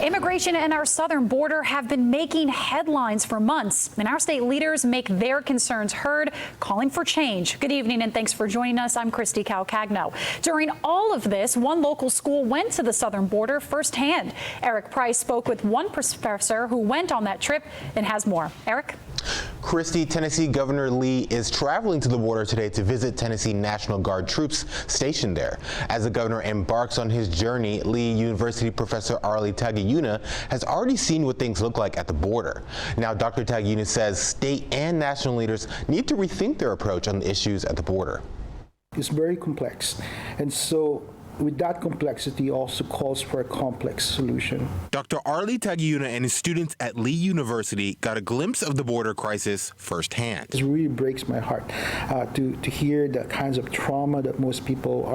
Immigration and our southern border have been making headlines for months, and our state leaders make their concerns heard, calling for change. Good evening, and thanks for joining us. I'm Christy Calcagno. During all of this, one local school went to the southern border firsthand. Eric Price spoke with one professor who went on that trip and has more. Eric? Christy, Tennessee Governor Lee is traveling to the border today to visit Tennessee National Guard troops stationed there. As the governor embarks on his journey, Lee University professor Arlie Tagiuna has already seen what things look like at the border. Now, Dr. Tagiuna says state and national leaders need to rethink their approach on the issues at the border. It's very complex, and so with that complexity also calls for a complex solution. Dr. Arlie Tagiuna and his students at Lee University got a glimpse of the border crisis firsthand. It really breaks my heart to hear the kinds of trauma that most people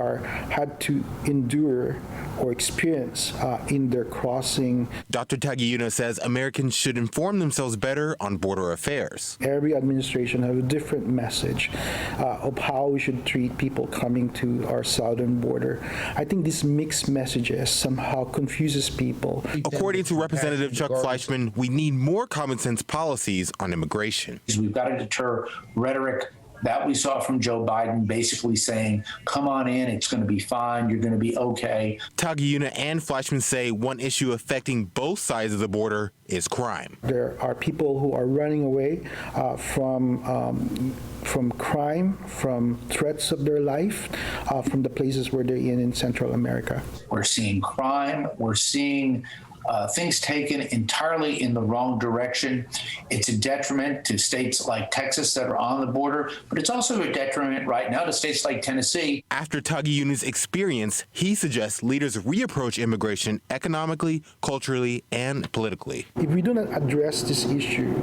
had to endure or experience in their crossing. Dr. Tagiuna says Americans should inform themselves better on border affairs. Every administration has a different message of how we should treat people coming to our southern border. I think these mixed messages somehow confuses people. According to Representative Chuck Fleischmann, we need more common sense policies on immigration. We've got to deter rhetoric that we saw from Joe Biden, basically saying, come on in, it's going to be fine, you're going to be okay. Tagiuna and Fleischmann say one issue affecting both sides of the border is crime. There are people who are running away from crime, from threats of their life, from the places where they're in Central America. We're seeing crime, we're seeing things taken entirely in the wrong direction. It's a detriment to states like Texas that are on the border, but it's also a detriment right now to states like Tennessee. After Tagiuna's experience, he suggests leaders reapproach immigration economically, culturally, and politically. If we do not address this issue,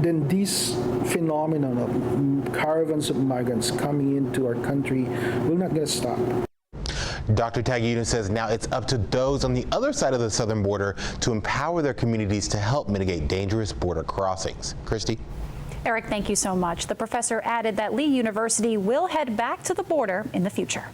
then this phenomenon of caravans of migrants coming into our country will not get stopped. Dr. Tagiuna says now it's up to those on the other side of the southern border to empower their communities to help mitigate dangerous border crossings. Christy? Eric, thank you so much. The professor added that Lee University will head back to the border in the future.